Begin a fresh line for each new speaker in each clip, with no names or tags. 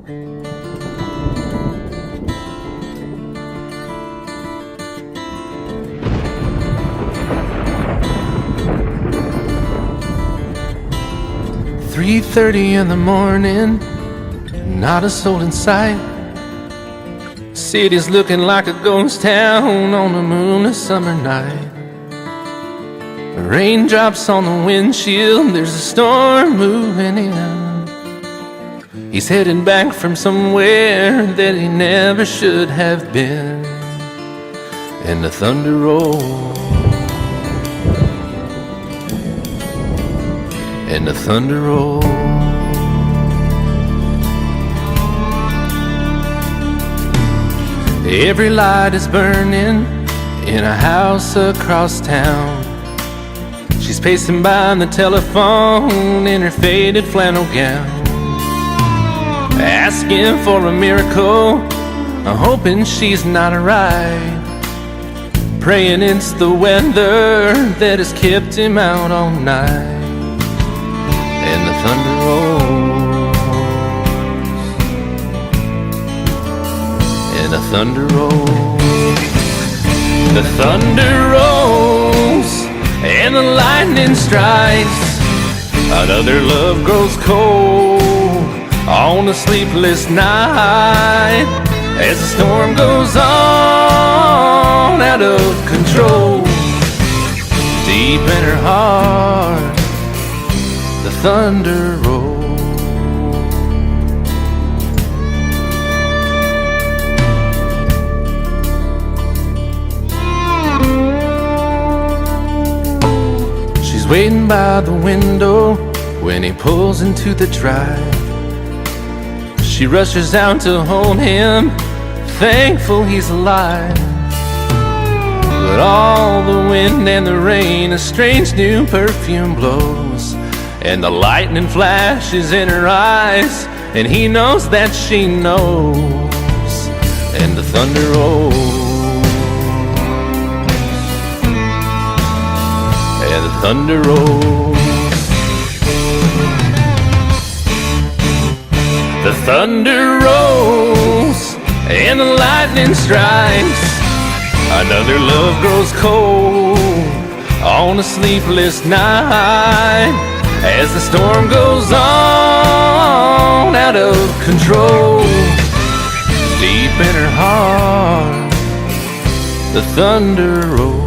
"3:30 in the morning, not a soul in sight. City's looking like a ghost town on a moonless summer night. Raindrops on the windshield, there's a storm moving in. He's heading back from somewhere that he never should have been. And the thunder rolls, and the thunder rolls. Every light is burning in a house across town. She's pacing by the telephone in her faded flannel gown, asking for a miracle, hoping she's not alright, praying it's the weather that has kept him out all night. And the thunder rolls, and the thunder rolls. The thunder rolls, and the lightning strikes. Another love grows cold on a sleepless night, as the storm goes on out of control. Deep in her heart, the thunder rolls. She's waiting by the window when he pulls into the drive. She rushes out to hold him, thankful he's alive. But all the wind and the rain, a strange new perfume blows, and the lightning flashes in her eyes, and he knows that she knows. And the thunder rolls, and the thunder rolls. The thunder rolls, and the lightning strikes. Another love grows cold on a sleepless night, as the storm goes on out of control. Deep in her heart, the thunder rolls.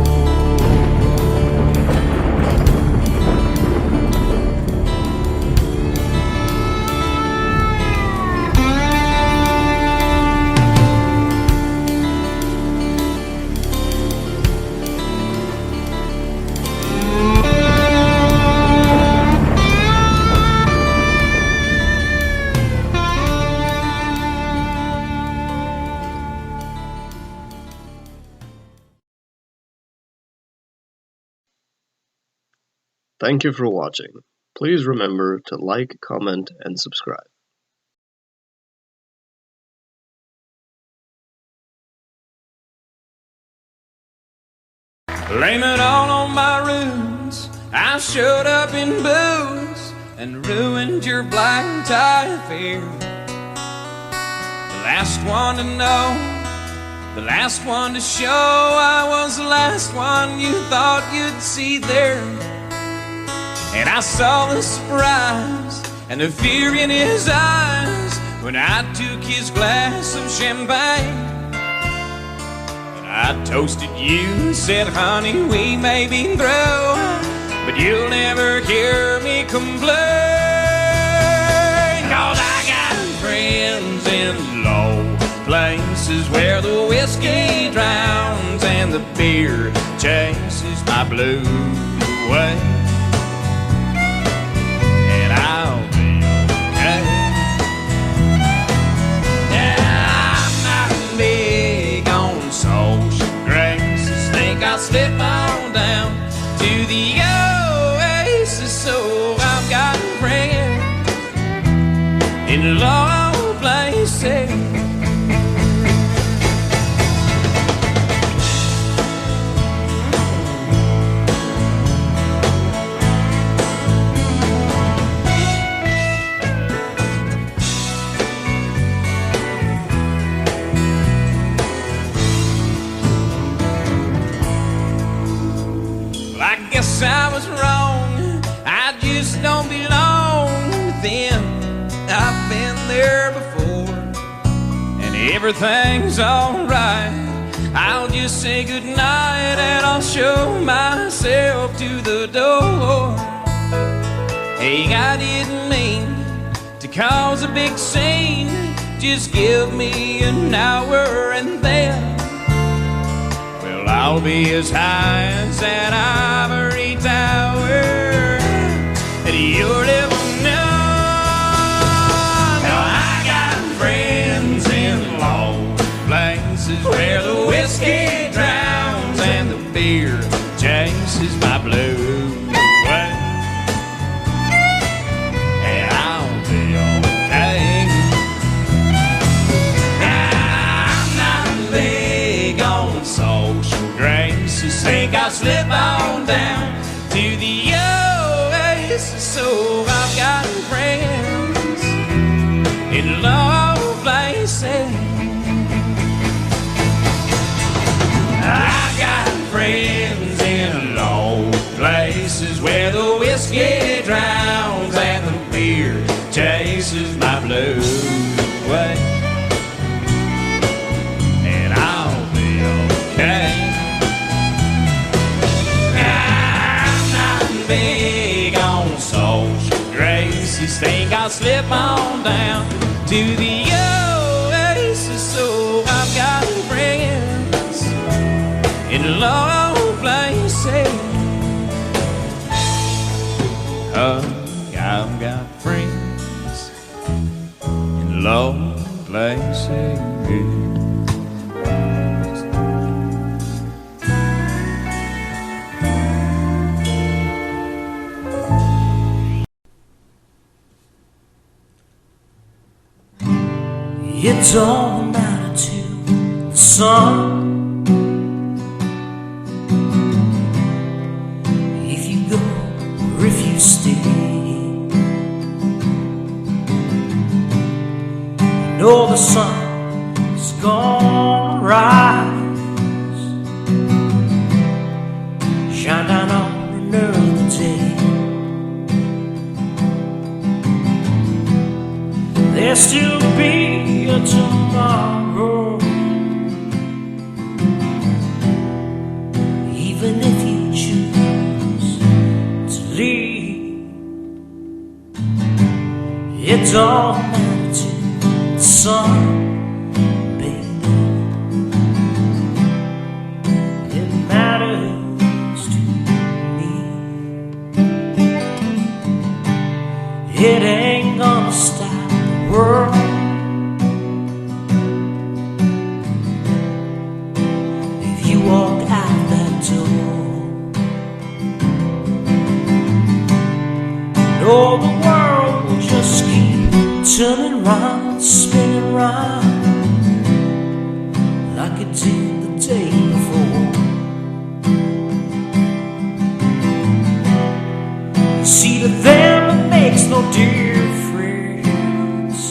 Thank you for watching. Please remember to like, comment, and subscribe.
Blame it all on my roots. I showed up in booze and ruined your black tie affair. The last one to know, the last one to show, I was the last one you thought you'd see there. And I saw the surprise and the fear in his eyes when I took his glass of champagne. And I toasted you and said, honey, we may be through, but you'll never hear me complain. 'Cause I got friends in low places where the whiskey drowns and the beer chases my blues away. I'll be okay. Yeah, I'm not big on social graces. Think I'll slip on down to the oasis. So I've got a friend in low places. won't be long, but then I've been there before, and everything's alright. I'll just say goodnight and I'll show myself to the door. Hey, I didn't mean to cause a big scene. Just give me an hour and then, well, I'll be as high as that ivory tower that you're living on. Now I got friends in low places where the whiskey drowns and the beer chases my blues away. And I'll be okay. I'm not big on social graces. Think I'll slip on down to the oasis. So I've got friends in low places. I got friends in low places where the whiskey drowns and the beer chases my blues away. And I'll be okay. I'm not big on social graces. Think I'll slip on down to the oasis. So I've got friends in low places. I've got friends in low places.
It's all matter to the sun. If you go or if you stay, you know the sun's gonna rise, shine down on another day. There'll still be a tomorrow, even if you choose to leave. It's all matter to the sun, baby. It matters to me. It ain't gonna stop the world. Walk out that door. No, the world will just keep turning round, spinning round like it did the day before. You see, to them it makes no difference.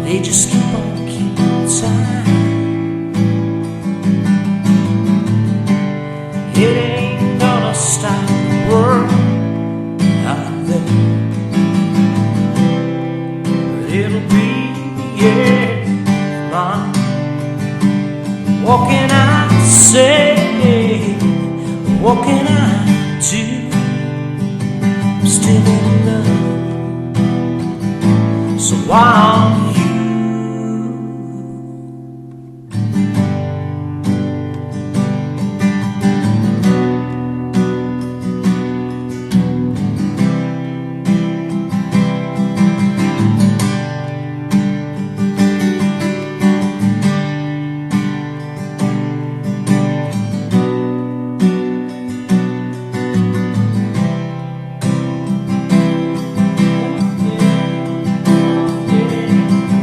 They just keep on keeping time. It ain't gonna stop the world out there, but it'll be the end of mine. What can I say? What can I do? I'm still in love, so why aren't you?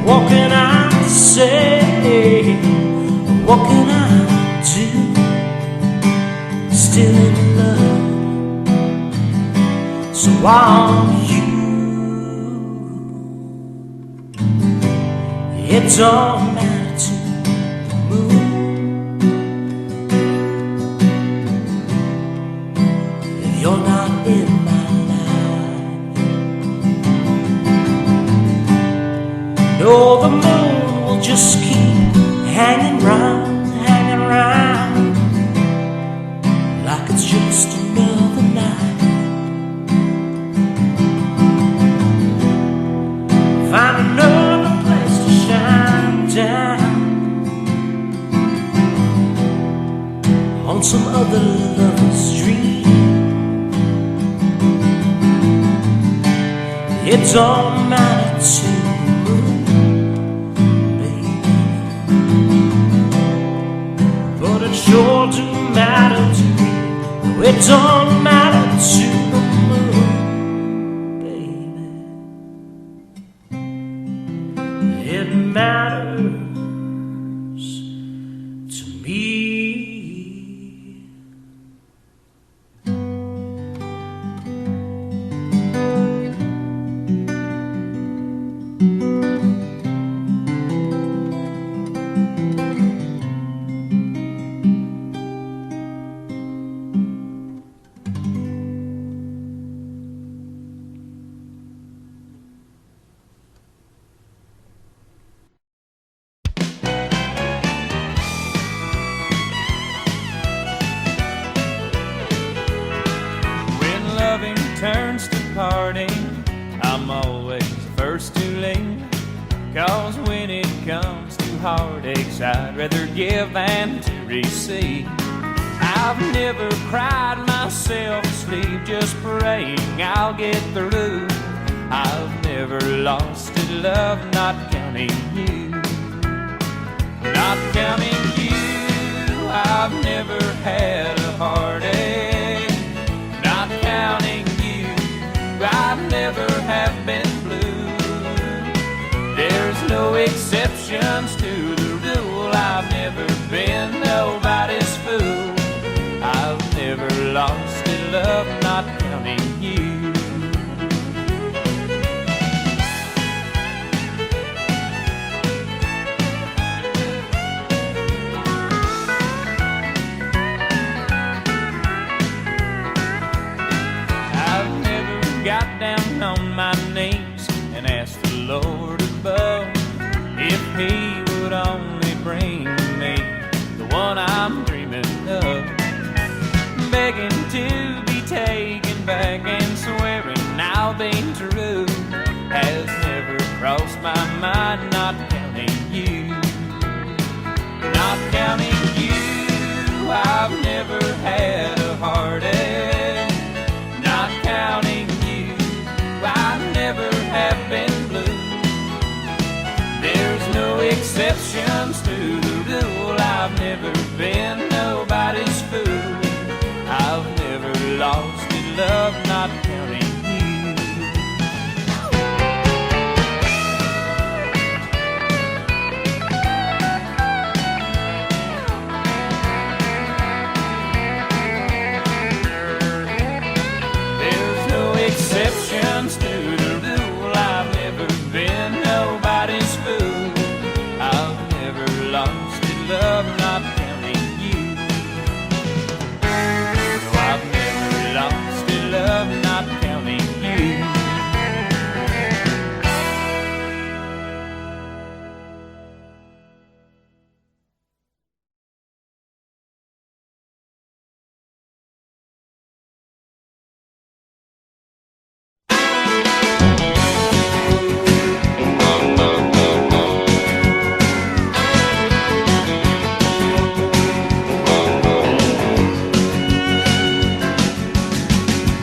What can I say? What can I do? Still in love, so why aren't you? It's all matter to the moon. If you're not not in my life. No, the moon will just keep hanging round like it's just another night. Find another place to shine down on some other lover's dream. It don't matter to me, baby, but it sure do matter to me. It don't matter to the moon, baby. It matters to me.
Turns to parting, I'm always the first to leave. 'Cause when it comes to heartaches, I'd rather give than to receive. I've never cried myself to sleep, just praying I'll get through. I've never lost a love, not counting you. Not counting you, I've never had a heartache. Not counting I never have been blue. There's no exceptions to the rule. I've never been nobody's fool. I've never lost a love, not counting you. Got down on my knees and asked the Lord above if He would only bring me the one I'm dreaming of. Begging to be taken back and swearing I'll be true has never crossed my mind, not counting you. Not counting you, I've never had a heartache. Not counting I never have been blue. There's no exceptions to the rule. I've never been nobody's fool. I've never lost a love, not counting you. There's no exceptions to the rule. I've never been nobody's fool. I've never lost a love, not counting you. No, I've never lost a love, not counting you.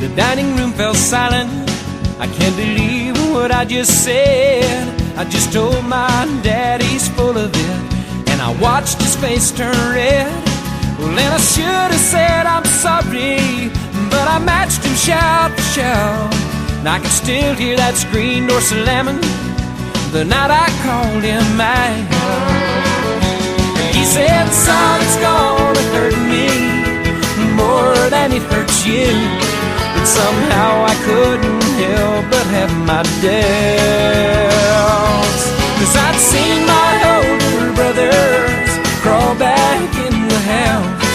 The dining room fell silent. I can't believe what I just said. I just told my dad he's full of it, and I watched his face turn red. Well, then I should have said I'm sorry, but I matched him shout for shout. And I can still hear that screen door slamming the night I called him out. He said, son, it's gonna hurt me more than it hurts you. But somehow I couldn't help but have my doubts. 'Cause I'd seen my older brothers crawl back in the house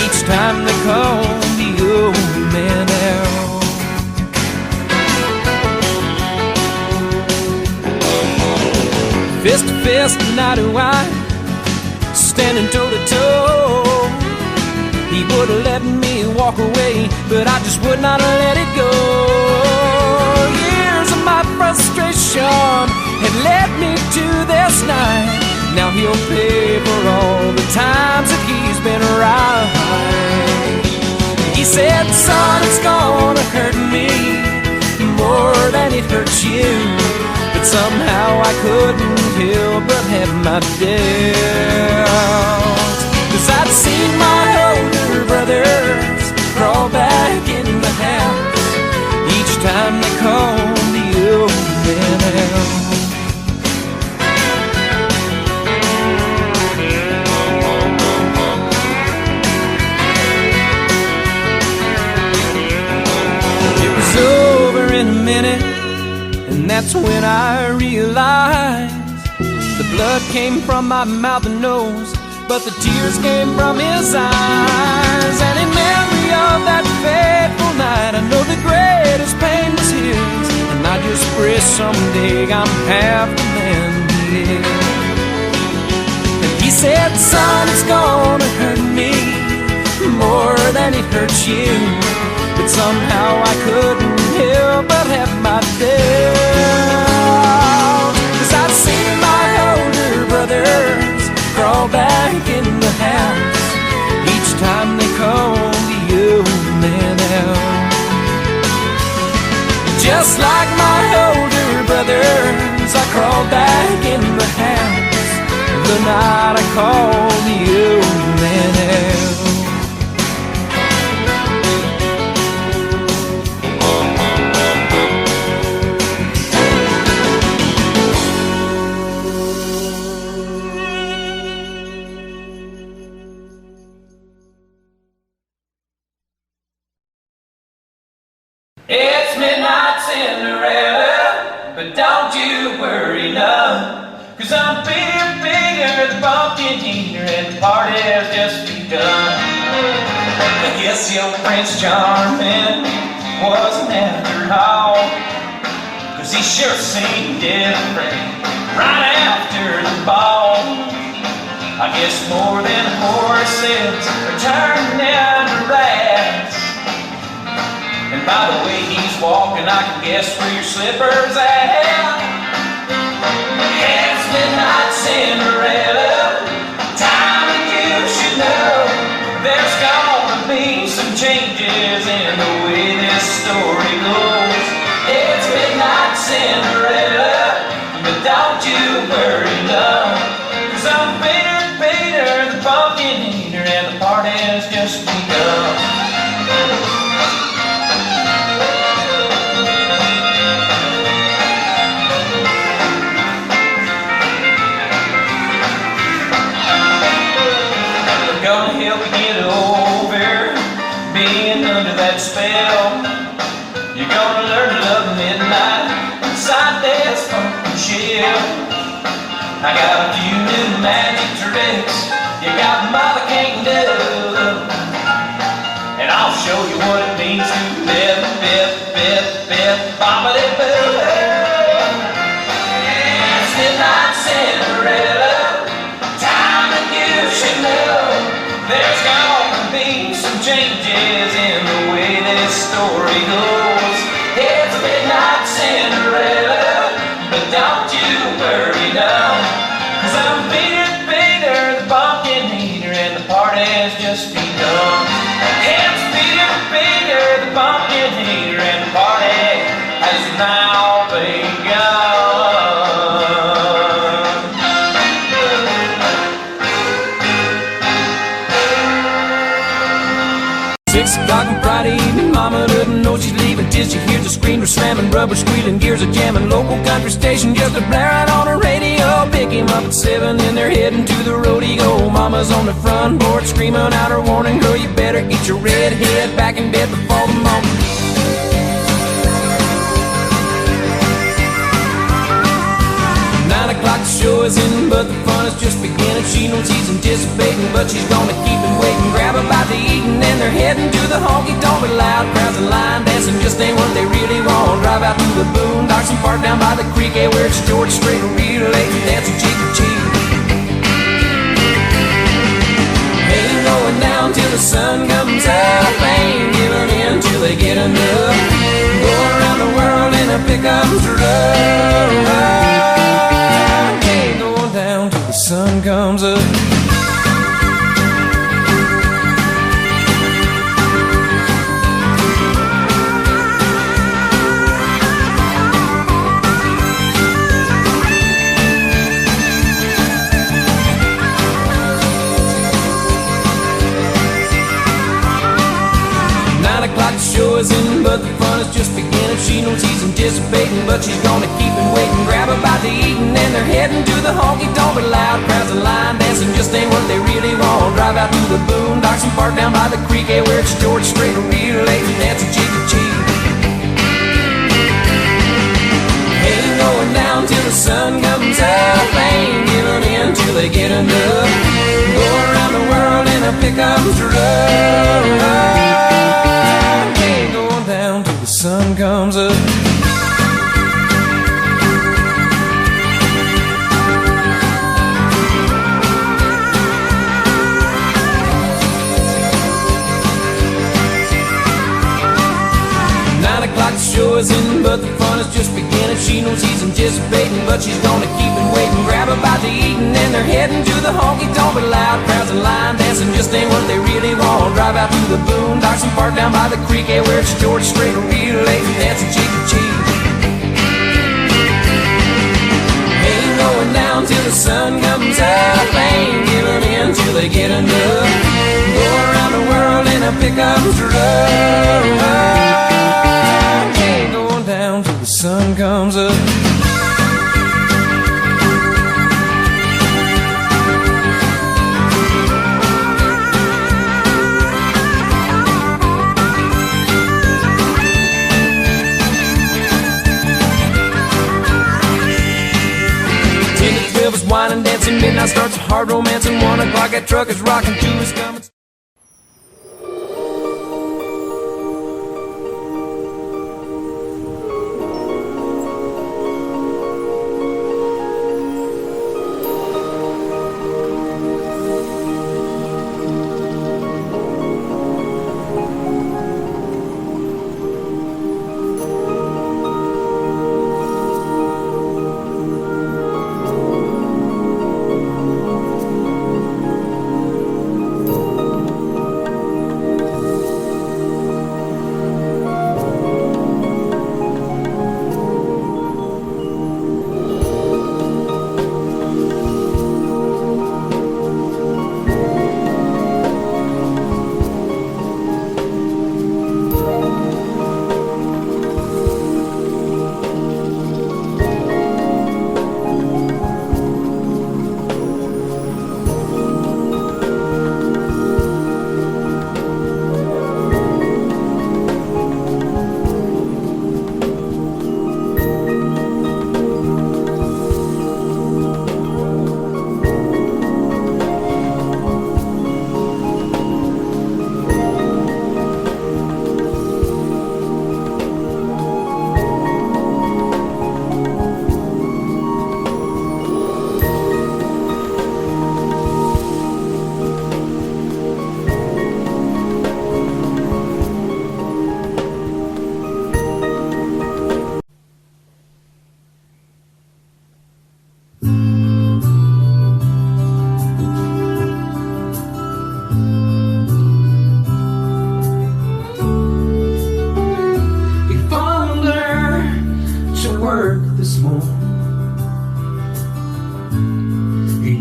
each time they called the old man out. fist to fist and eye to eye, standing toe to toe. He would have let me walk away, but I just would not let it go. Years of my frustration had led me to this night. Now he'll pay for all the times that he's been right. He said, son, it's gonna hurt me more than it hurts you, but somehow I couldn't help but have my doubts. 'Cause I'd seen my older brothers crawl back in the house each time they called the old man out. Over in a minute, and that's when I realized the blood came from my mouth and nose, but the tears came from his eyes. And in memory of that fateful night, I know the greatest pain was his, and I just pray someday I'm half the man he is. And he said, son, it's gonna hurt me more than it hurts you, but somehow I couldn't help but have my doubts. 'Cause I'd seen my older brothers crawl back in the house each time they called the old man out. Just like my older brothers, I crawled back in the house the night I called the old man out. It's midnight Cinderella, but don't you worry none, 'cause I'm bigger than pumpkin eater and the party has just begun. I guess your Prince Charming wasn't after all, 'cause he sure seemed different right after the ball. I guess more than horses are turning into rats. And by the way he's walking, I can guess where your slipper's at. It's midnight Cinderella, time that you should know there's gonna be some changes in the way this story goes. It's midnight Cinderella, but don't you worry none, 'cause I'm Peter the pumpkin eater and the party has just begun. Gonna help you get over being under that spell. You're gonna learn to love midnight inside this pumpkin shell. I got a few new magic tricks you got mother can't do, and I'll show you what it means to bip, bip, bip, bip, bobbity boo. It's midnight Cinderella, time that you should know there's gonna be some changes in the way this story goes. It's midnight Cinderella, but don't you worry now, 'cause I'm Peter the pumpkin eater and the party has just begun. It's Peter the pumpkin eater and the party has now begun. 6 o'clock on Friday evening, mama doesn't know she's leaving till she hears the screamer slamming, rubber squealing, gears are jamming, local country station just a blaring on the radio. Pick him up at 7 and they're heading to the rodeo. Mama's on the front porch screaming out her warning, girl, you better get your red head back in bed before the morning. 9 o'clock the show is in, but the fun is just beginning. She knows he's anticipating, but she's gonna keep him waiting. Grab a bite to eat and then they're heading to the honky tonk. With loud crowds and line dancing just ain't what they really want. Drive out to the boondocks docks and park down by the creek, yeah, where it's George Strait, real late and dancing cheek to cheek. Ain't going down till the sun comes up, ain't giving in till they get enough. Go around the world in a pickup truck, ain't going down till the sun comes up. Show is in, but the fun is just beginning. She knows he's anticipating, but she's gonna keep him waiting. Grab a bite to eat, and then they're heading to the honky tonk. But loud crowds and line dancing just ain't what they really want. Drive out to the boondocks and park down by the creek, yeah, where it's George Strait, real late and dancing cheek to cheek. Ain't going down till the sun comes up, ain't giving in till they get enough. Go around the world in a pickup truck, down till the sun comes up. The show is in, but the fun is just beginning. She knows he's anticipating, but she's gonna keep him waiting. Grab a bite to eat, and then they're heading to the honky tonk. But loud crowds and line dancing just ain't what they really want. Drive out to the boondocks and park down by the creek, yeah, where it's George Strait, real late and dancing cheek to cheek. Ain't going down till the sun comes up, ain't giving in till they get enough. Go around the world in a pickup truck, down till the sun comes up. Was wine and dancing, midnight starts a hard romance, and 1 o'clock that truck is rocking, 2 is coming.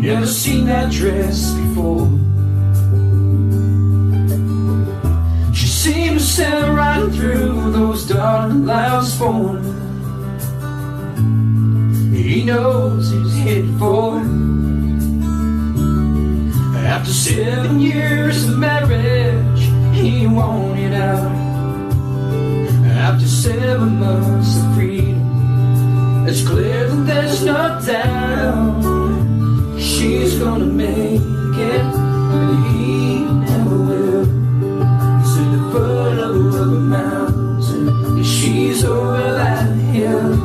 Never seen that dress before. She seemed to sail right through those dark clouds for him. He knows he's headed for it. After 7 years of marriage, he wanted out. After 7 months of freedom, it's clear that there's no doubt she's gonna make it, and he never will. He's at the foot of a mountain, and she's over that hill.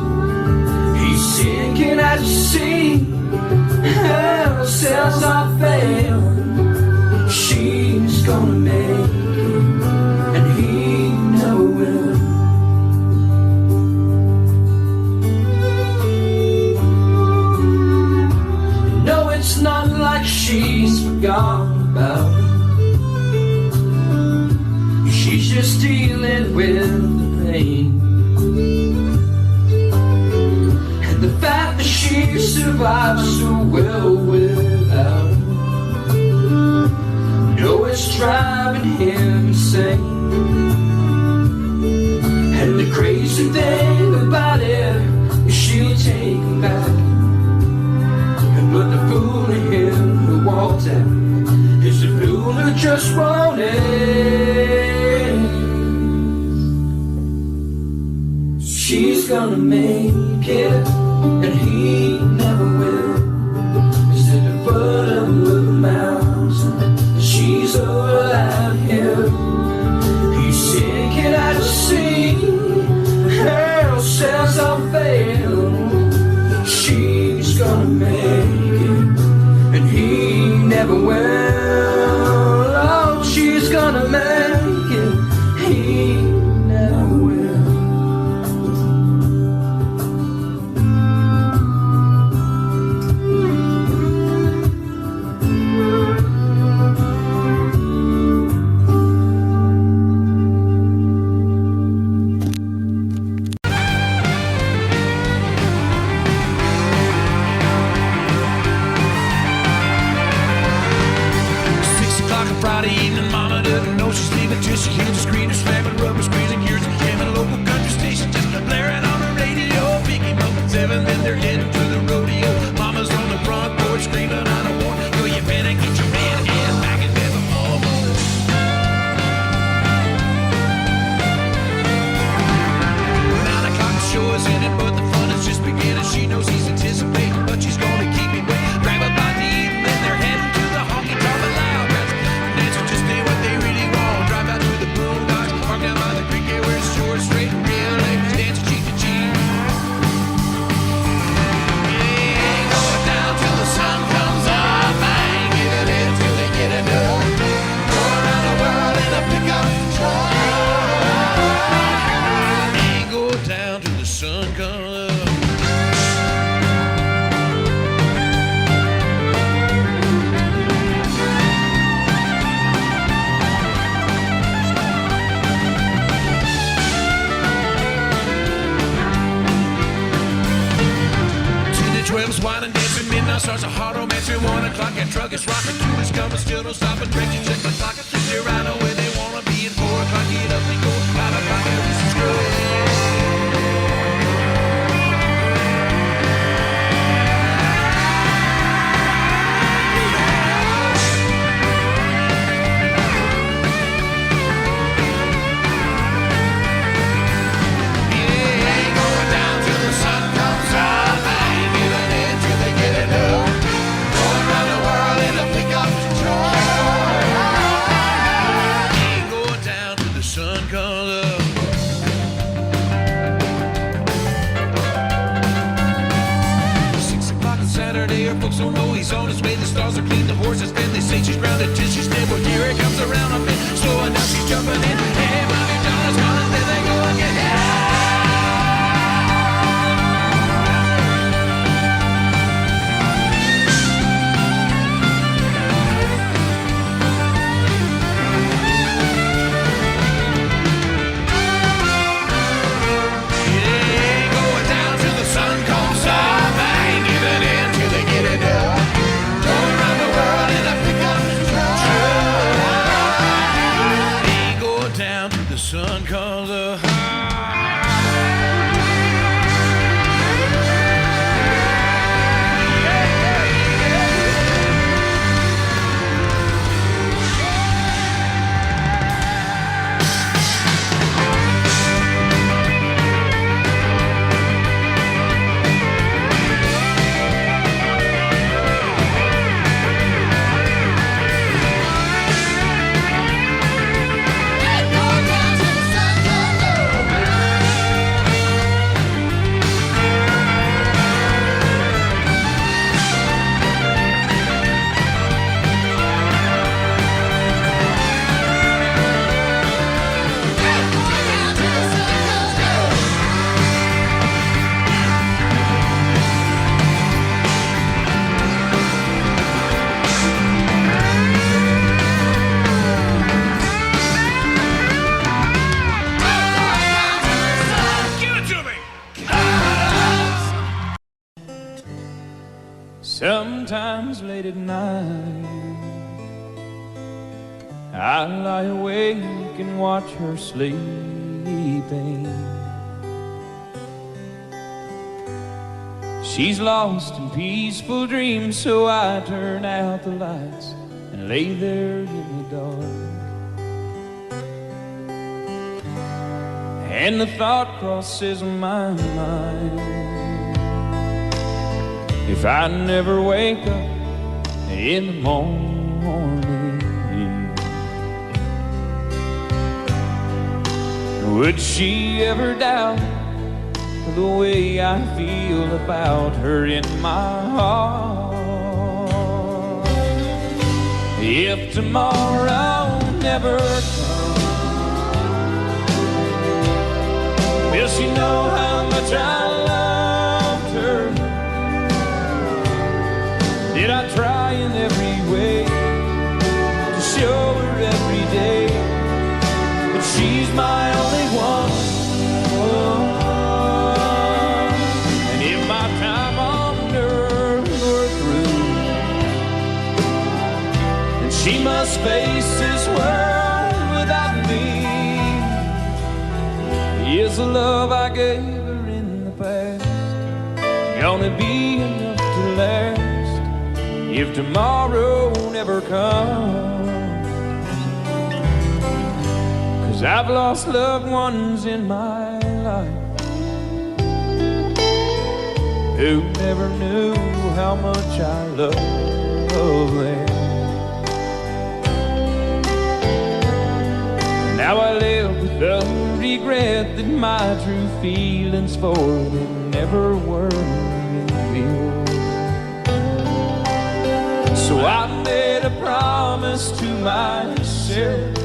survive so well without him. No, it's driving him insane. And the crazy thing about it is she'll take him back. But the fool in him who walked out is the fool who just won't end. She's gonna make it, and he never will. He's at the bottom of the mountain, she's all out him. He's sinking out to sea, hell sails on fail. She's gonna make it, and he never will. Oh, she's gonna make it, he never will.
Friday evening, mama doesn't know she's leaving till she hears the screener slamming rubber screens and gears and jamming. Local country station just blaring on the radio. Pick him up at 7, then they're heading to the rodeo. Mama's on the front porch screaming out a warning. Yo, you better get your man ass back in bed before morning. 9 o'clock the show is ended, but the fun is just beginning. She knows he's anticipating, but she's gonna keep him waiting. Grab her by the evening, then they're heading to the honky tonk loud. Just ain't what they really want. Drive out to the boondocks, park down by the creek, yeah, where it's short, straight, and real ladies dancing cheek to cheek. Yeah, going down till the sun comes up. I ain't giving in till they get enough. Going around the world in a pickup truck. Ain't going down till the sun comes up. Twelve's wine and dancing, midnight starts a hard romance. 1 o'clock that truck is rocking, 2 is coming, still don't stop and drink. You check the clock, 3 they're right on where they wanna be, and 4 o'clock get up and go, 5 o'clock everything's good. Folks don't know he's on his way. The stars are clean, the horses bend. They say she's grounded till she's dead. Well, here it comes around a bit, slowing down, she's jumping in. Hey, Bobby John is calling, there they go again. Yeah, going down till the sun comes up. I ain't giving in till they get it up. Going around the world in a pickup truck. Ain't going down
Sometimes late at night I lie awake and watch her sleeping. She's lost in peaceful dreams, so I turn out the lights and lay there in the dark. And the thought crosses my mind, if I never wake up in the morning, would she ever doubt the way I feel about her in my heart? If tomorrow never comes, will she know how much I loved her? Did I try in every way to show her every day that she's my only one? Oh. And if my time on earth were through, then she must face this world without me. Is the love I gave her in the past gonna be enough to last if tomorrow never comes? 'Cause I've lost loved ones in my life who never knew how much I love them. Now I live with the regret that my true feelings for them never were revealed. So I made a promise to myself,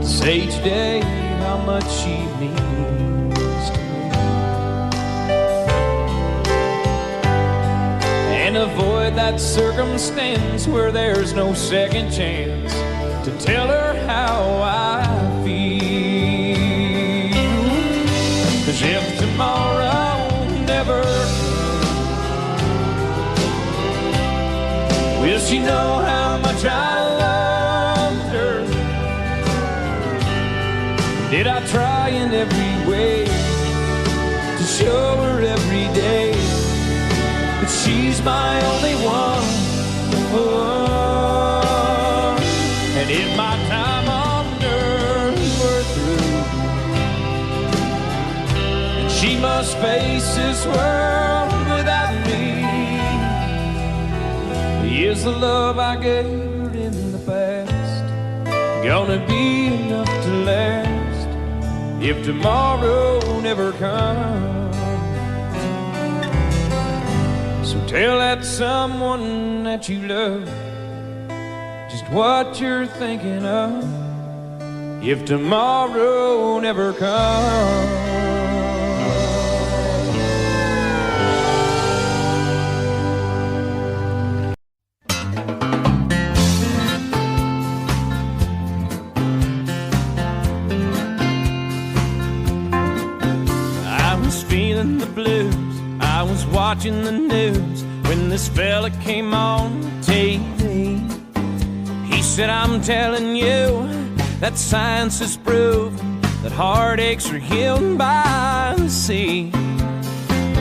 say each day how much she means to me, and avoid that circumstance where there's no second chance to tell her how I feel. 'Cause if tomorrow never comes, will she know how much I loved her? Did I try in every way to show her every day that she's my only one? Oh. And if my time on earth were through, and she must face this world without me, is the love I gave her in the past gonna be enough to last if tomorrow never comes? So tell that someone that you love just what you're thinking of if tomorrow never comes. I was feeling the blues, I was watching the news when this fella came on TV. He said, I'm telling you that science has proven that heartaches are healed by the sea.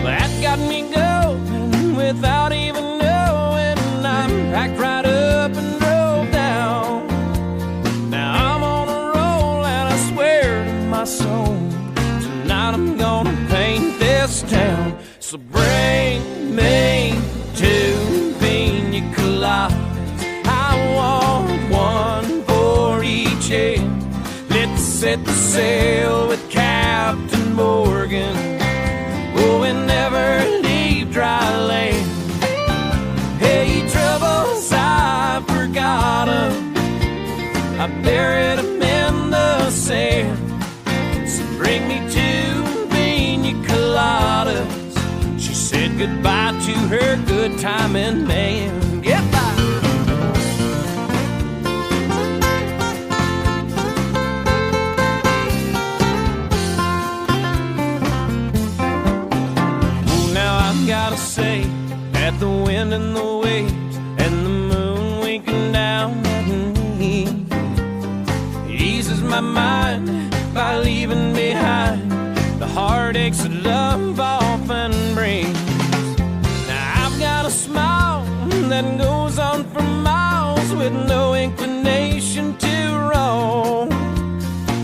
That got me going without even knowing. I packed right up and drove down. Now I'm on a roll and I swear to my soul, tonight I'm gonna paint this town. So bring me two pina coladas, I want one for each head. Let's set the sail with Captain Morgan, oh, and never leave dry land. Hey, troubles, I forgot 'em, I buried 'em in the sand. So bring me two pina coladas. She said goodbye to her good timing man. Goodbye. Now I gotta say that the wind and the waves and the moon winking down at me eases my mind by leaving behind the heartaches that love often brings. Now I've got a smile that goes on for miles with no inclination to roam.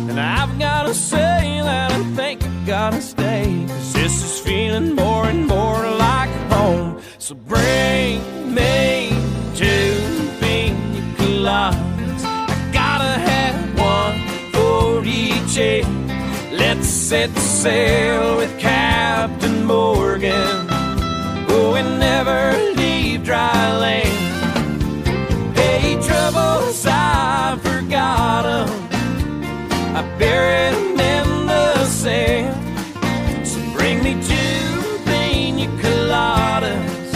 And I've gotta say that I think I gotta stay, 'cause this is feeling more and more like home. So bring me two pina coladas. I gotta have one for each head. Let's set sail with Captain Morgan. Oh, and never leave dry land. Hey, troubles, I forgot 'em. I buried 'em in the sand. So bring me two pina coladas.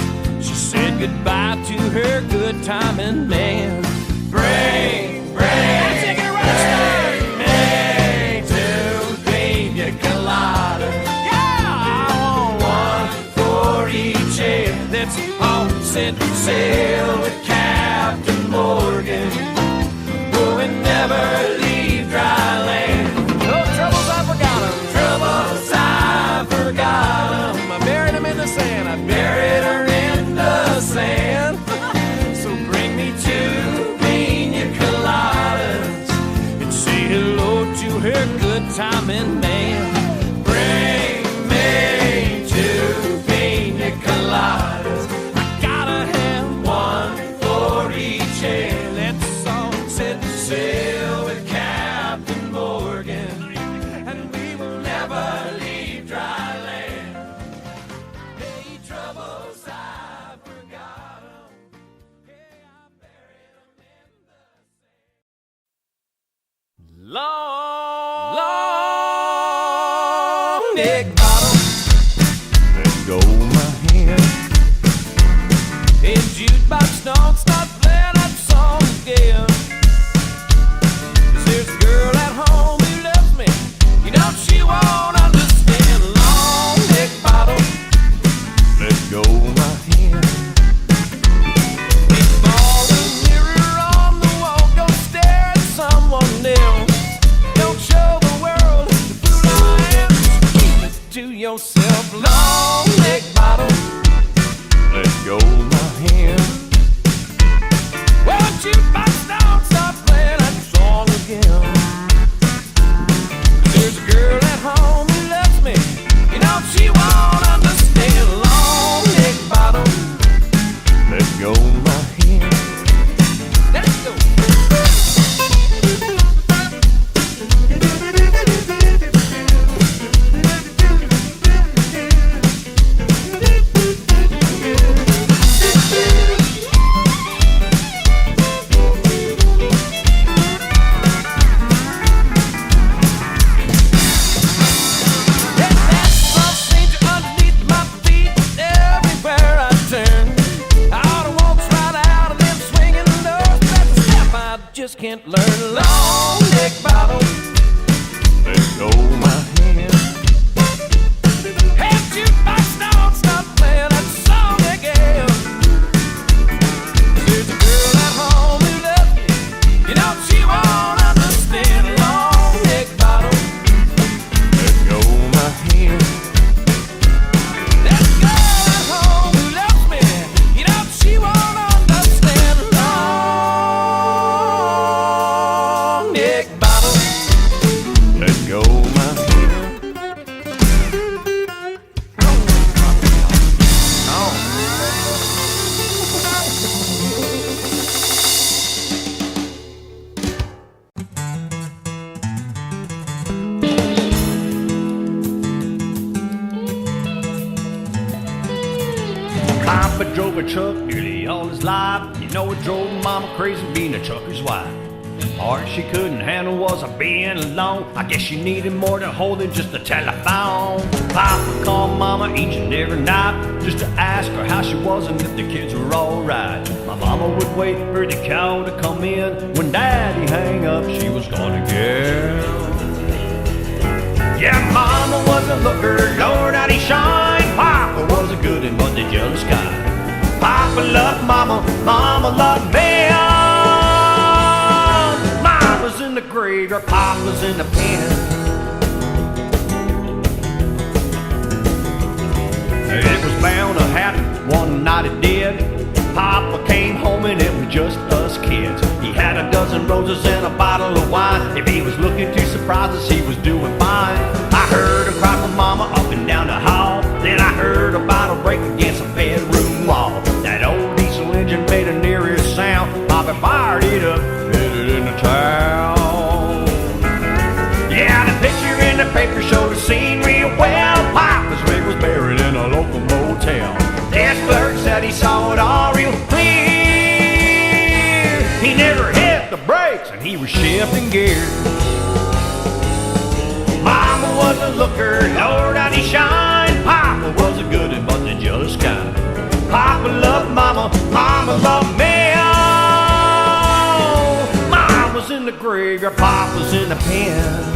She said goodbye to her good timing man. Bring me two pina coladas. Yeah, I want one for each head. Let's all set sail with Captain Morgan. Oh, and never leave dry land. No troubles, I forgot 'em. Troubles, I forgot 'em. I buried 'em in the sand. I buried her in the sand. So bring me two pina coladas and say hello to her good timing man. Bring me two pina coladas. I gotta have one for each head. Let's all set sail with Captain Morgan, and we will never leave dry land. Hey, troubles, I forgot 'em. Hey, I buried 'em in the sand. Long neck bottom. Let go my hand. Hey, jukebox, don't stop playing that song again. 'Cause there's a girl at home who loves me. You know she won't understand. Long neck bottom. Let go my hand. Big ball and mirror on the wall. Don't stare at someone else. Don't show the world the fool I am. Keep it to yourself. Long neck bottom. Let go my hand. Won't you box down, stop playing that song again? There's a girl at home who loves me. You know she won't understand. Long neck bottom. Let go my hand. Let's go. Just can't learn. Long neck bottom. Let go my hand. Hey, jukebox, don't stop playing that song again. There's a girl at home who loves me. You know she won't understand. Long neck bottom. Let go my hand. That girl at home who loves me. You know she won't understand. Long neck bottom. Let go my hand.
Papa drove a truck nearly all his life. You know it drove Mama crazy being a trucker's wife. Part she couldn't handle was being alone. I guess she needed more to hold than just a telephone. Papa called Mama each and every night just to ask her how she was and if the kids were alright. My Mama would wait for the cow to come in. When Daddy hang up, she was gonna get. Yeah, Mama was a looker, Lord, how'd he shine. Papa was a good and was a jealous guy. Papa loved mama, mama loved me. Mama's in the graveyard, Papa's in the pen. It was bound to happen, one night it did. Papa came home and it was just us kids. He had a dozen roses and a bottle of wine. If he was looking to surprise us, he was doing fine. I heard him cry for mama up and down the hall. Then I heard a bottle break against a bedroom wall. That old diesel engine made an eerie sound. Papa fired it up, headed into town. Yeah, the picture in the paper showed the scene real well. Papa's rig was buried in a local motel. This clerk said he saw it all real clear. He never hit the brakes and he was shifting gears. Mama was a looker, Lord, how'd he shine. Papa was a good and wasn't a jealous guy. Papa loved mama, mama loved me. Oh, Mama's in the graveyard, Papa's in the pen.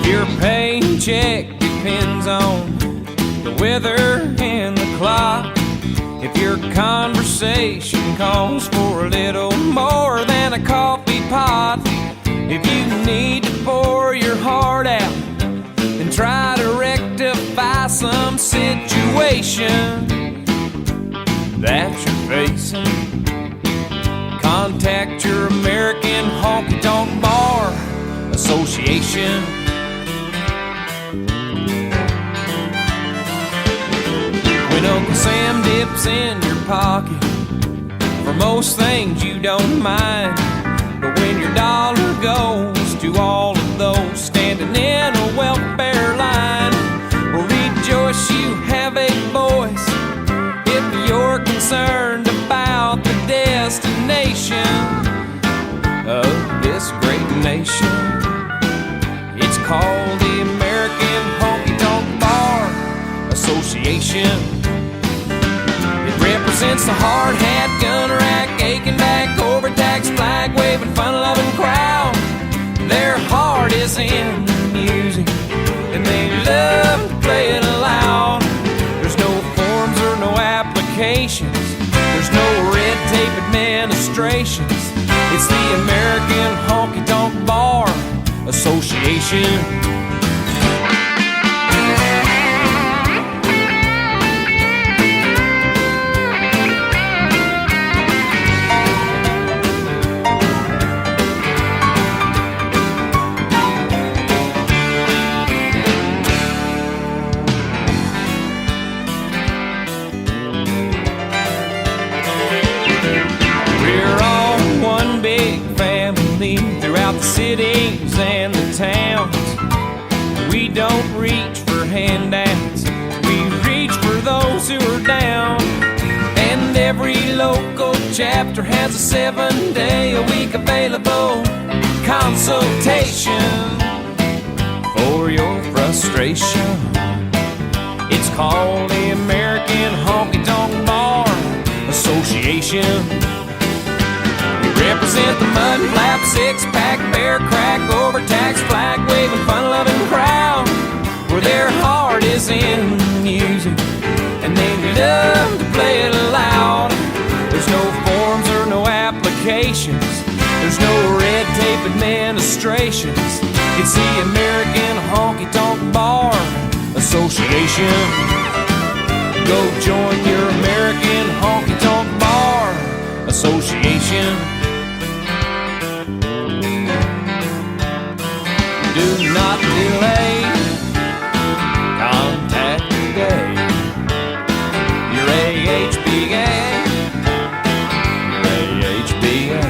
Your paycheck depends on the weather and the clock. If your conversation calls for a little more than a coffee pot, if you need to pour your heart out and try to rectify some situation that you're facing, contact your American Honky Tonk Bar Association. When Uncle Sam dips in your pocket, for most things you don't mind, but when your dollar goes to all of those standing in a welfare line, well, rejoice, you have a voice if you're concerned about the destination of this great nation. It's called the American Honky Tonk Bar Association. Represents the hard hat, gun rack, aching back, overtaxed, flag waving, fun loving crowd. Their heart is in the music and they love to play it loud. There's no forms or no applications, there's no red tape administrations. It's the American Honky Tonk Bar Association. Throughout the cities and the towns, we don't reach for handouts, we reach for those who are down. And every local chapter has a 7-day-a-week available consultation for your frustration. It's called the American Honky Tonk Bar Association. Represent the mud flap, six-pack, bear crack, overtaxed, flag-waving, fun-loving crowd, where their heart is in the music and they love to play it loud. There's no forms or no applications, there's no illustrations. It's the American Honky Tonk Bar Association. Go join your American Honky Tonk Bar Association. Do not delay. Contact today. Your AHBA. Your AHBA.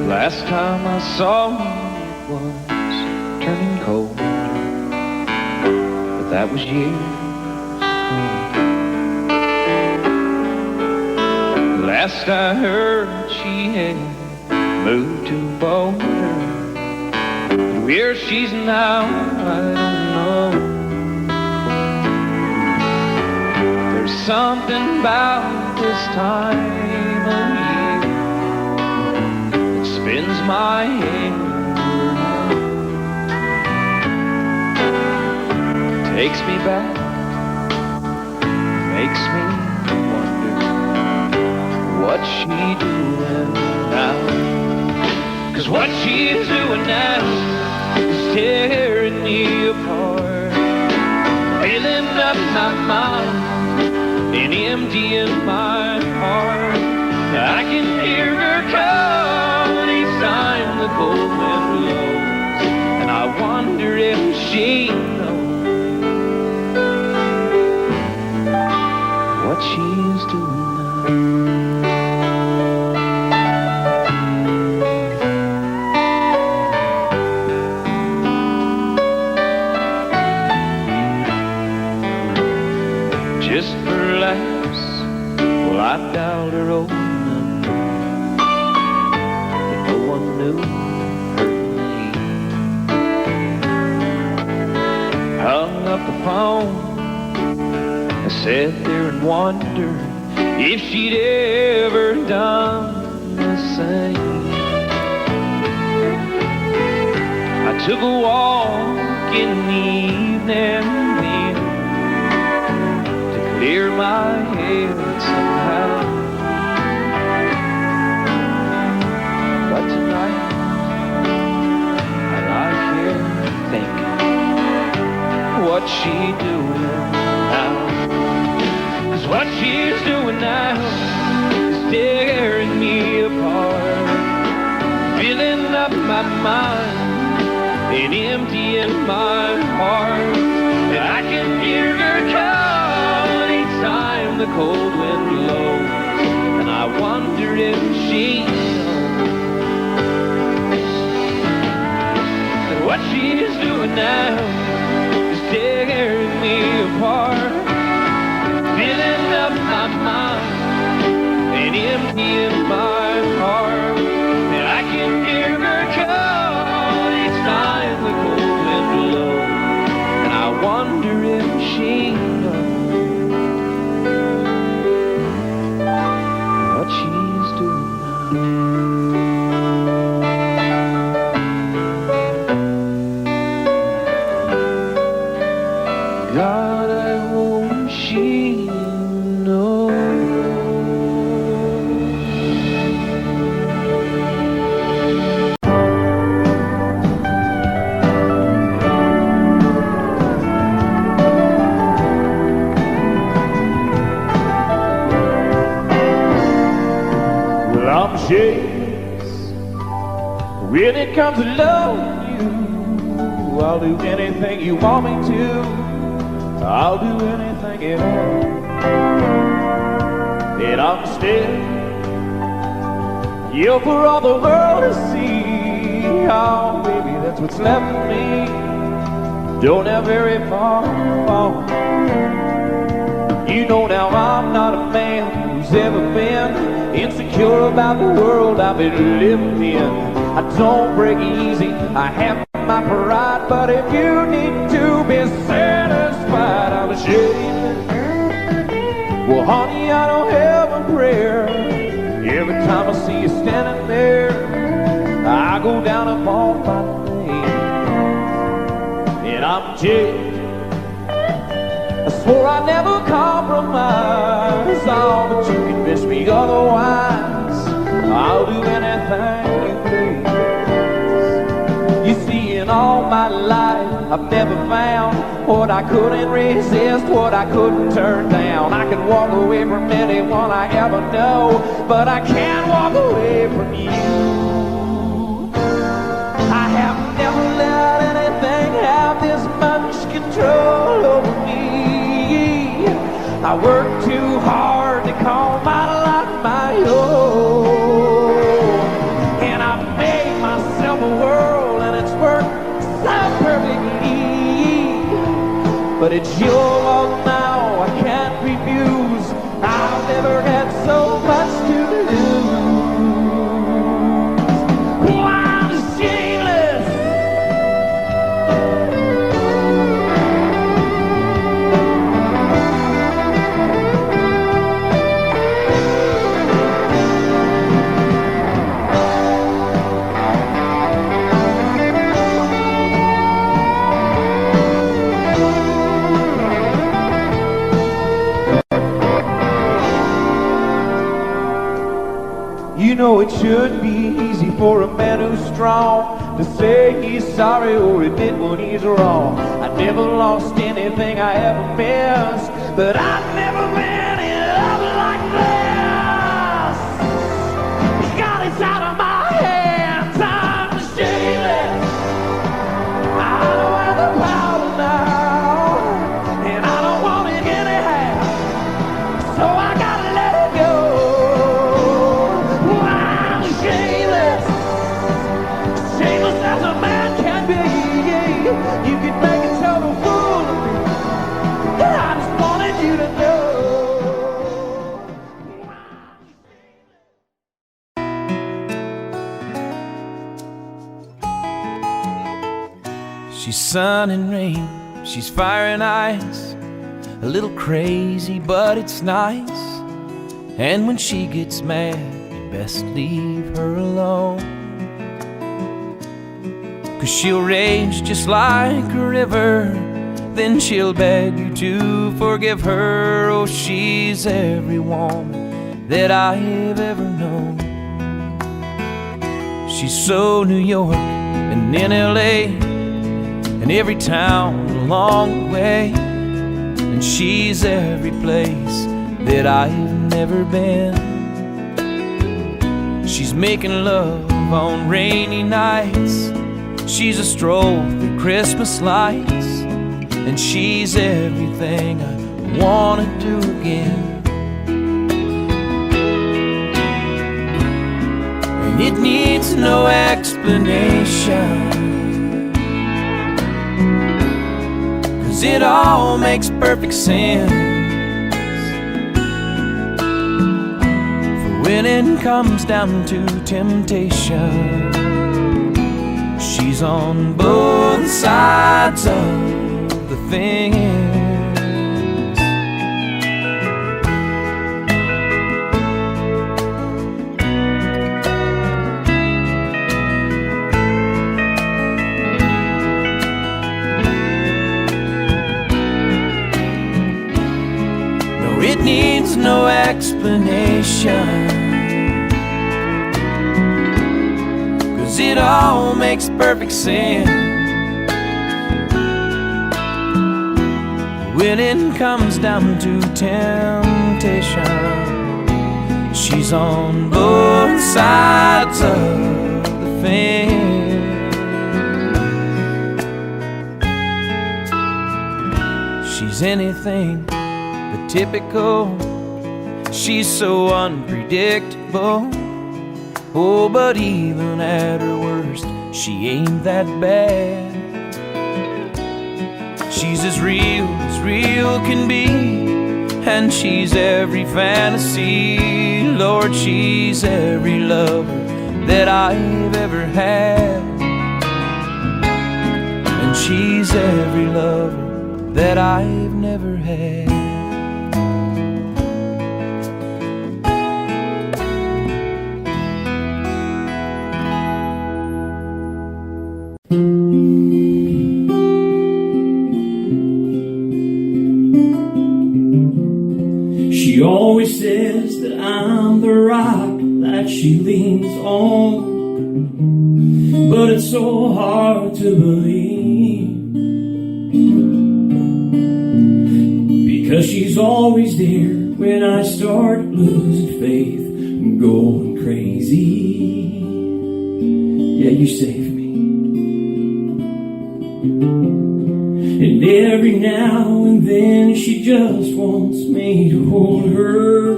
Last time I saw you it was turning cold, but that was years ago. Last I heard she had moved to Boulder. Where she's now, I don't know. There's something about this time of year that spins my head around. Takes me back, makes me wonder what she doing now. 'Cause what she's doing now is tearing me apart, filling up my mind and emptying my heart. I can hear her call each time the cold wind blows, and I wonder if she knows what she's doing now. Just for laughs, well, I dialed her old number, but no one knew her name. Hung up the phone, I sat there and wondered if she'd ever done the same. I took a walk in the evening wind, clear my head somehow. But tonight I lie here thinking, what's she doing now? 'Cause what she's doing now is tearing me apart, filling up my mind and emptying my heart. And I can hear her call time the cold wind blows, and I wonder if she knows that what she's doing now is tearing me apart, filling up my mind and emptying my heart. And I can hear her call each time the cold wind blows, and I wonder if she knows what she's doing now. God, I hope she knows.
I'm shameless when it comes to loving you. I'll do anything you want me to. I'll do anything at all. And I'm still you for all the world to see. Oh, baby, that's what's left of me. Don't have very far to fall. You know now I'm not a man who's ever been insecure about the world I've been living in. I don't break easy, I have my pride, but if you need to be satisfied, I'm ashamed. Well, honey, I don't have a prayer. Every time I see you standing there, I go down upon my knees. And I'm jaded
swore I'd never compromise. Oh, but you convinced me otherwise. I'll do anything you please. You see, in all my life, I've never found what I couldn't resist, what I couldn't turn down. I can walk away from anyone I ever know, but I can't walk away from you. I have never let anything have this much control over me. I work too hard to call my life my own, and I've made myself a world, and it's worked so perfectly. But it's your love now, I can't refuse. I've never had so much to lose. Oh, I'm shameless. You know it should be easy for a man who's strong to say he's sorry or admit when he's wrong. I never lost anything I ever missed, but I've never been in love like this. God, it's out of my hands. I'm shameless. I don't have the power now, and I don't want it anyhow, so I gotta let it go. You can make a total fool of me. I just wanted you to know.
She's sun and rain, she's fire and ice. A little crazy, but it's nice. And when she gets mad, you best leave her alone. 'Cause she'll rage just like a river, then she'll beg you to forgive her. Oh, she's every woman that I've ever known. She's so New York and in LA and every town along the way, and she's every place that I've never been. She's making love on rainy nights, she's a stroll through Christmas lights, and she's everything I wanna do again. And it needs no explanation, 'cause it all makes perfect sense. For when it comes down to temptation, she's on both sides of the fence. No, it needs no explanation, it all makes perfect sense. When it comes down to temptation, she's on both sides of the fence. She's anything but typical, she's so unpredictable. Oh, but even at her worst, she ain't that bad. She's as real can be, and she's every fantasy. Lord, she's every lover that I've ever had, and she's every lover that I've never had.
says that I'm the rock that she leans on, but it's so hard to believe, because she's always there when I start losing faith and going crazy. Yeah, you save me. And every now and then she just wants me to hold her,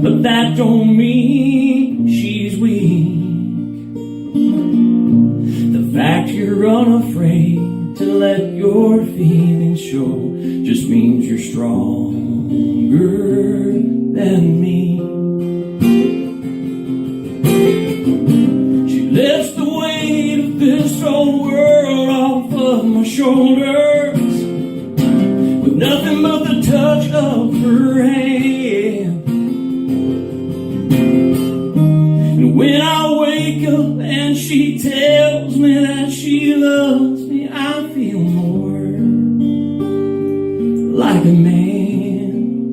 but that don't mean she's weak. The fact you're unafraid to let your feelings show just means you're stronger than me. She lifts the weight of this whole world off of my shoulders with nothing but the touch of her hand. And when I wake up and she tells me that she loves me, I feel more like a man.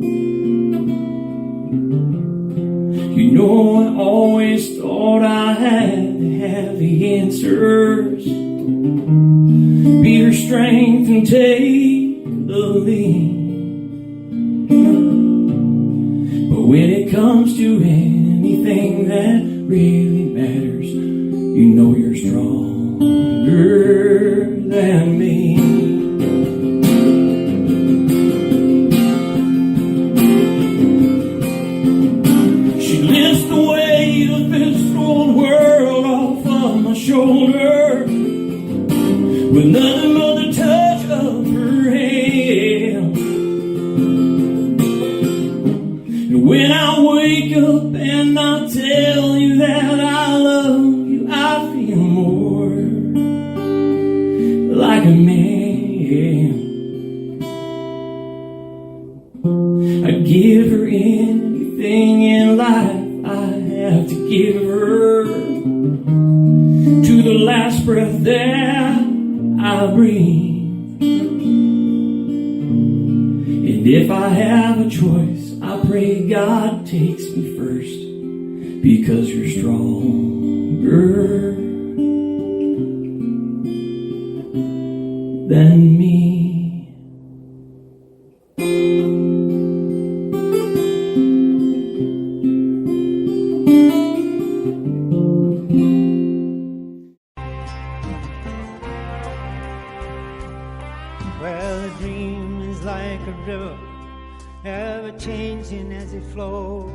You know, I always thought I had to have the answers, be her strength and take the lead. But when it comes to anything that really matters, you know you're stronger than me. She lifts the weight of this old world off of my shoulder with nothing but the touch of her hand. And when I wake up and I tell you that I love you, I feel more like a man. I'd give her anything in life I have to give her, to the last breath that I breathe. And if I have a choice, I pray God takes me first, because you're stronger than me.
Well, a dream is like a river, ever changing as it flows,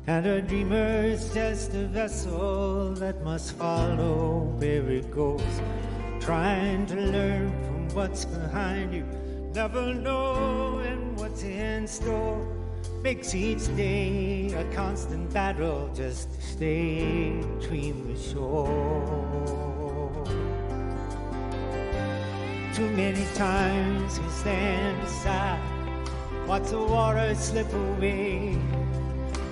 and a dreamer is just a vessel that must follow where it goes, trying to learn from what's behind you, never knowing what's in store, makes each day a constant battle just to stay between the shore. Too many times we stand aside, watch the water slip away,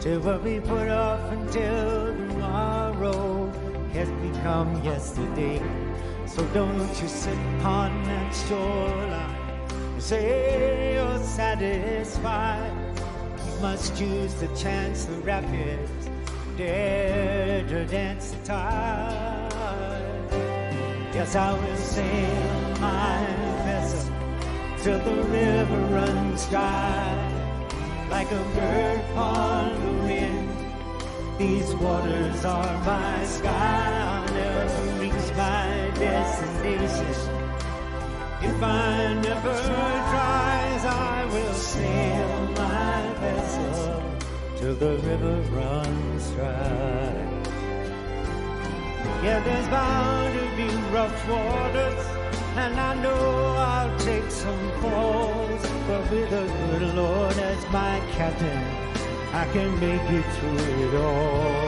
till what we put off until tomorrow has become yesterday. So don't you sit upon that shoreline and say you're satisfied. You must use the chance the rapids dare to dance the tide. Yes, I will sail my vessel till the river runs dry, like a bird upon the wind. These waters are my sky. I'll never reach my destination if I never try. I will sail my vessel till the river runs dry. Yeah, there's bound to be rough waters, and I know I'll take some falls, but with the good Lord as my captain, I can make it through it all.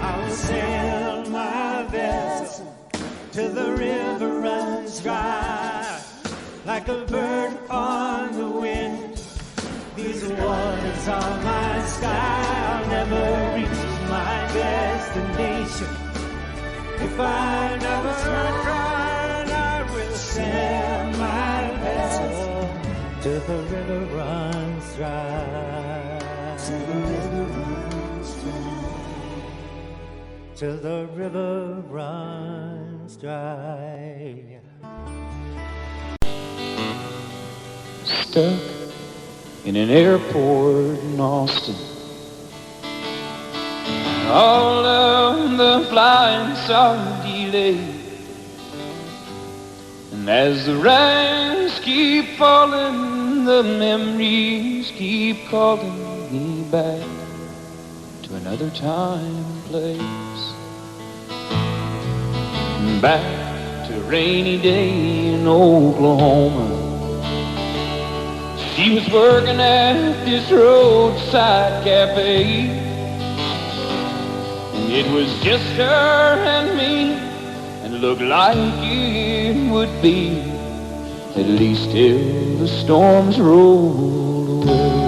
I'll sail my vessel till the river runs dry, like a bird on the wind. These waters are my sky. I'll never reach my destination if I never try. I will sail my vessel till the river runs dry. Till the river runs dry. Till the river runs dry.
Stuck in an airport in Austin. All of the flights are delayed, and as the rains keep falling, the memories keep calling me back to another time and place. Back to a rainy day in Oklahoma. She was working at this roadside cafe, and it was just her and me, and it looked like it would be, at least till the storms rolled away.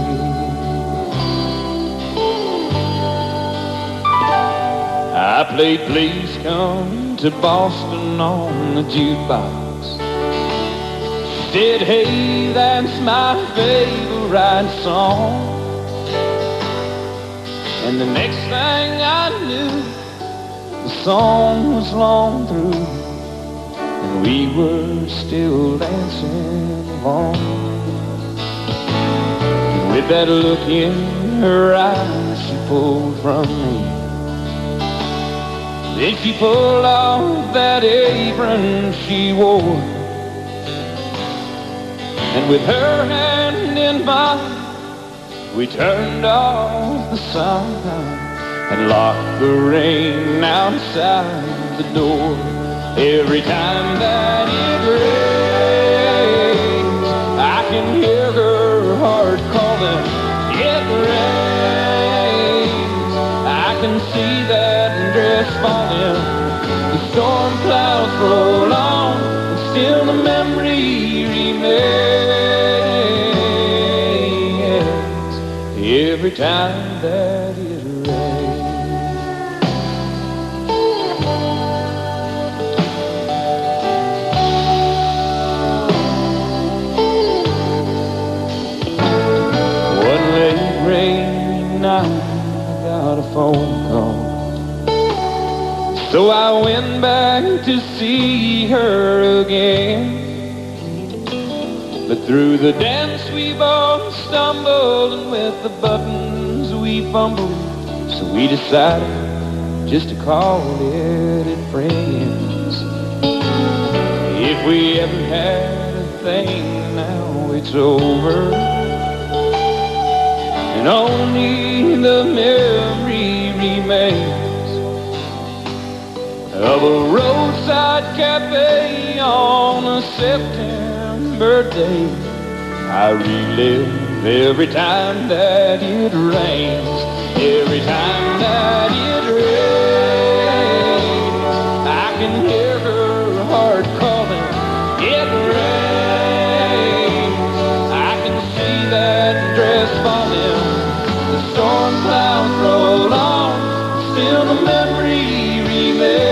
I played Please Come to Boston on the jukebox. She said, hey, that's my favorite song. And the next thing I knew, the song was long through, and we were still dancing along. And with that look in her eyes, she pulled from me. Then she pulled off that apron she wore, and with her hand in mine, we turned off the sun and locked the rain outside the door. Every time that it rains, I can hear her heart calling. It rains, I can see that dress falling. The storm clouds roll on, and still the memory remains. Every time that it rains. One late rainy night, I got a phone call, so I went back to see her again. But through the dance we both stumbled, and with the buttons we fumbled, so we decided just to call it friends. If we ever had a thing, now it's over, and only the memory remains of a roadside cafe on a September day. I relive every time that it rains. Every time that it rains, I can hear her heart calling. It rains, I can see that dress falling. The storm clouds roll on, still the memory remains.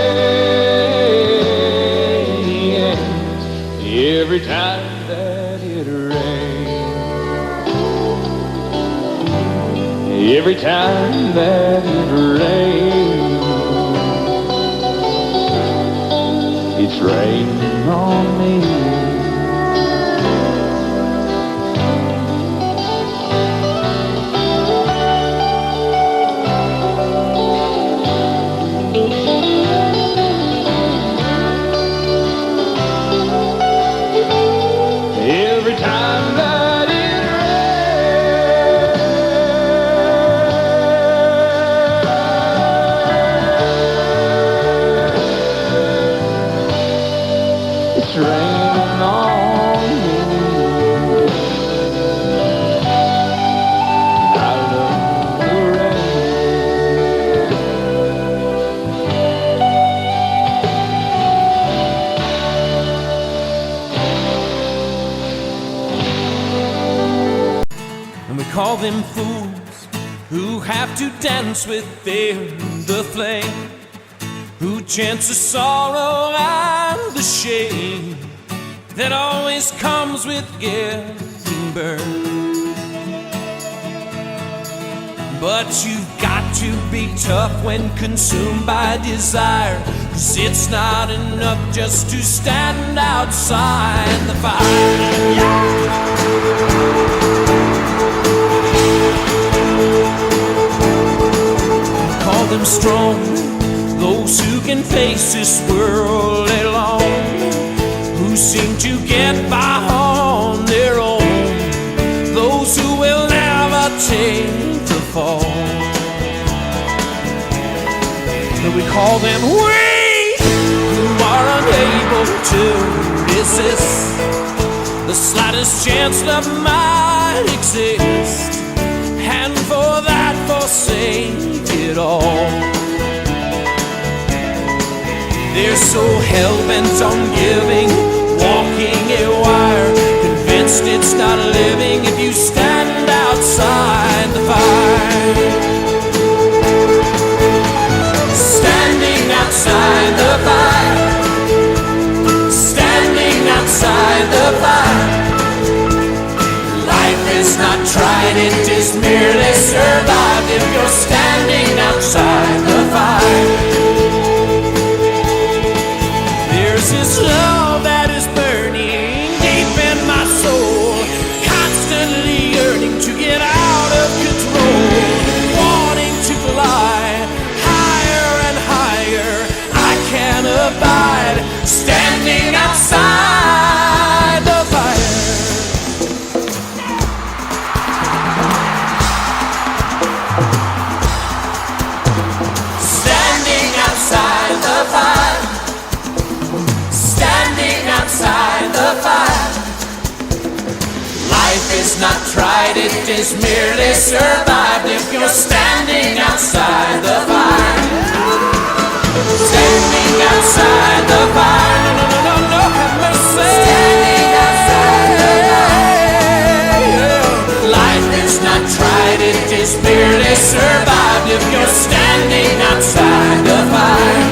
Every time that it rains, every time that it rains, it's raining on me. Every time that it rains, it's raining on me. I love the rain.
And we call them fools who have to dance with fear and the flame, who chance the sorrow and the shame that always comes with gifts mockingbird. But you've got to be tough when consumed by desire, 'cause it's not enough just to stand outside the fire. Call them strong, those who can face this world alone, who seem to get by on their own, those who will never take the fall. We call them weak, who are unable to resist the slightest chance that might exist, and for that forsake it all. They're so hell-bent on giving, walking a wire, convinced it's not living if you stand outside the fire. Standing outside the fire, standing outside the fire. Life is not tried, it is merely survived if you're standing outside the fire. There's this love that is burning deep in my soul, constantly yearning to get out of control, wanting to fly higher and higher. I can't abide standing outside the fire. Standing outside the fire, standing outside the fire. Life is not tried, it is merely survived if you're standing outside the fire. Standing outside the fire, no, no, no, no, have mercy. Standing outside the fire. Life is not tried, it is merely survived if you're standing outside the fire.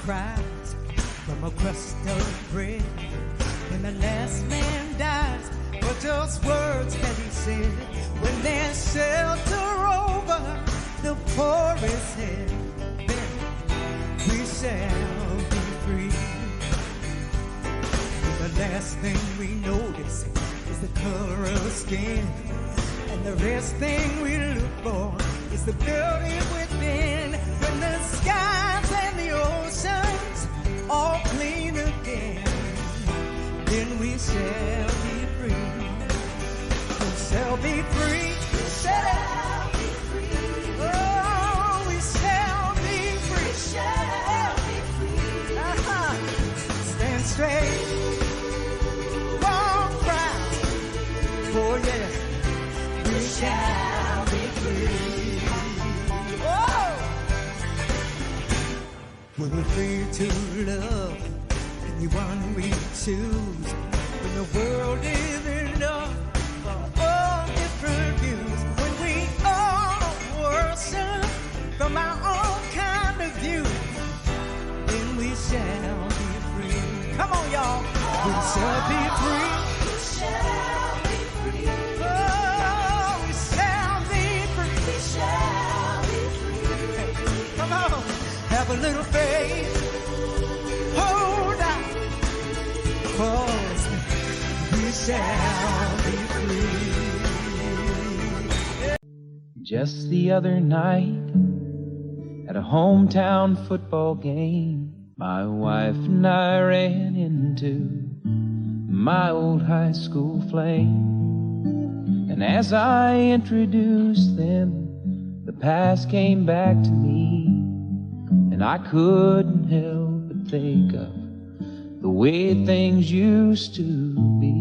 Cries from a crust of bread, when the last man dies, what those words that he said, when there's shelter over the poorest head, then we shall be free. The last thing we notice is the color of skin, and the last thing we look for is the beauty within. When the skies and the oceans all clean again, then we shall be free. We shall be free. We shall be free. Oh, we shall be free. We shall be free. Stand straight. Walk right. Oh yeah. We shall be free. We're free to love anyone we choose. When the world is enough for all different views. When we all worship from our own kind of view, then we shall be free. Come on, y'all. We shall be free. We shall be free. Oh, we shall be free. We shall be free. Come on. Have a little faith, hold on, 'cause we shall be free.
Just the other night, at a hometown football game, my wife and I ran into my old high school flame. And as I introduced them, the past came back to me. And I couldn't help but think of the way things used to be.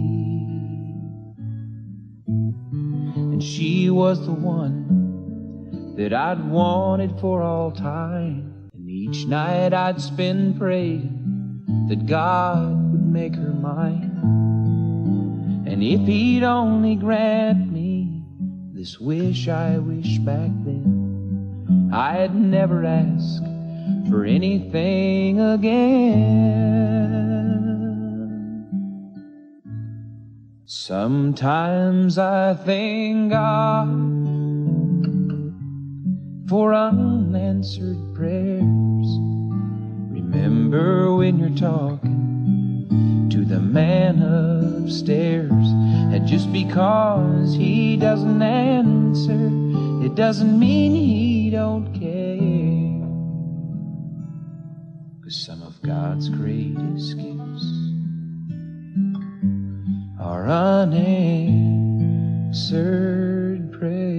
and she was the one that I'd wanted for all time. And each night I'd spend praying that God would make her mine. And if he'd only grant me this wish I wish back then, I'd never ask for anything again. Sometimes I thank God for unanswered prayers. Remember when you're talking to the man upstairs, and just because he doesn't answer, it doesn't mean he don't care. 'Cause some of God's greatest gifts are unanswered prayers.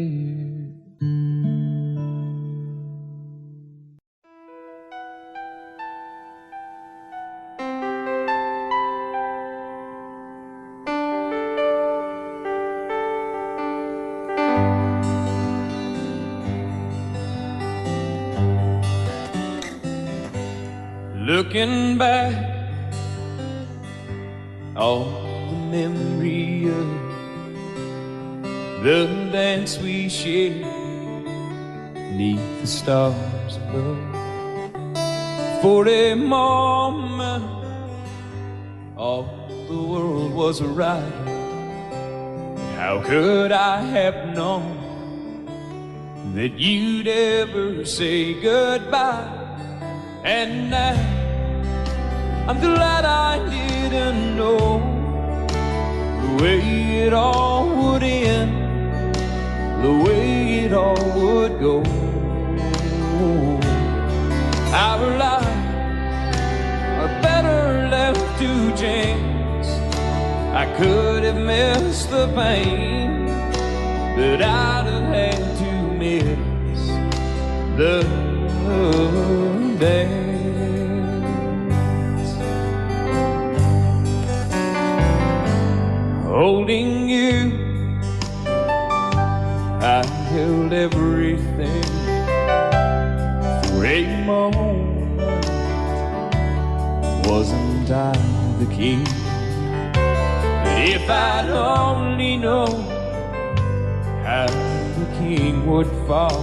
Looking back, all the memory of the dance we shared neath the stars above. For a moment, all the world was right. How could I have known that you'd ever say goodbye? And now I'm glad I didn't know the way it all would end, the way it all would go. Our lives are better left to chance. I could have missed the pain, but I'd have had to miss the dance. Holding you, I held everything. For a moment, wasn't I the king? But if I'd only known how the king would fall,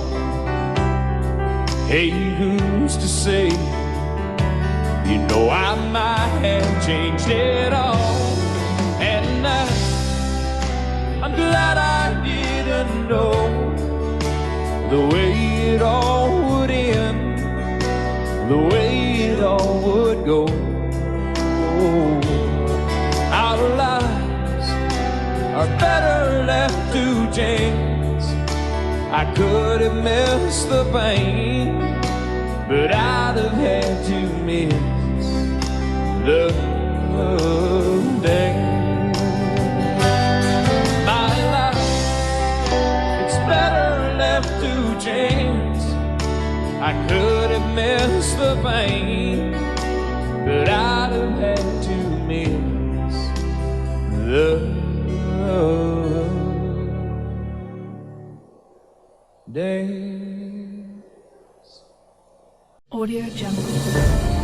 hey, who's to say? You know I might have changed it all. And now I'm glad I didn't know the way it all would end, the way it all would go. Our lives are better left to chance. I could have missed the pain, but I'd have had to miss the dance. My life, it's better left to chance. I could have missed the pain, but I'd have had to miss the dance.
Audio Jungle.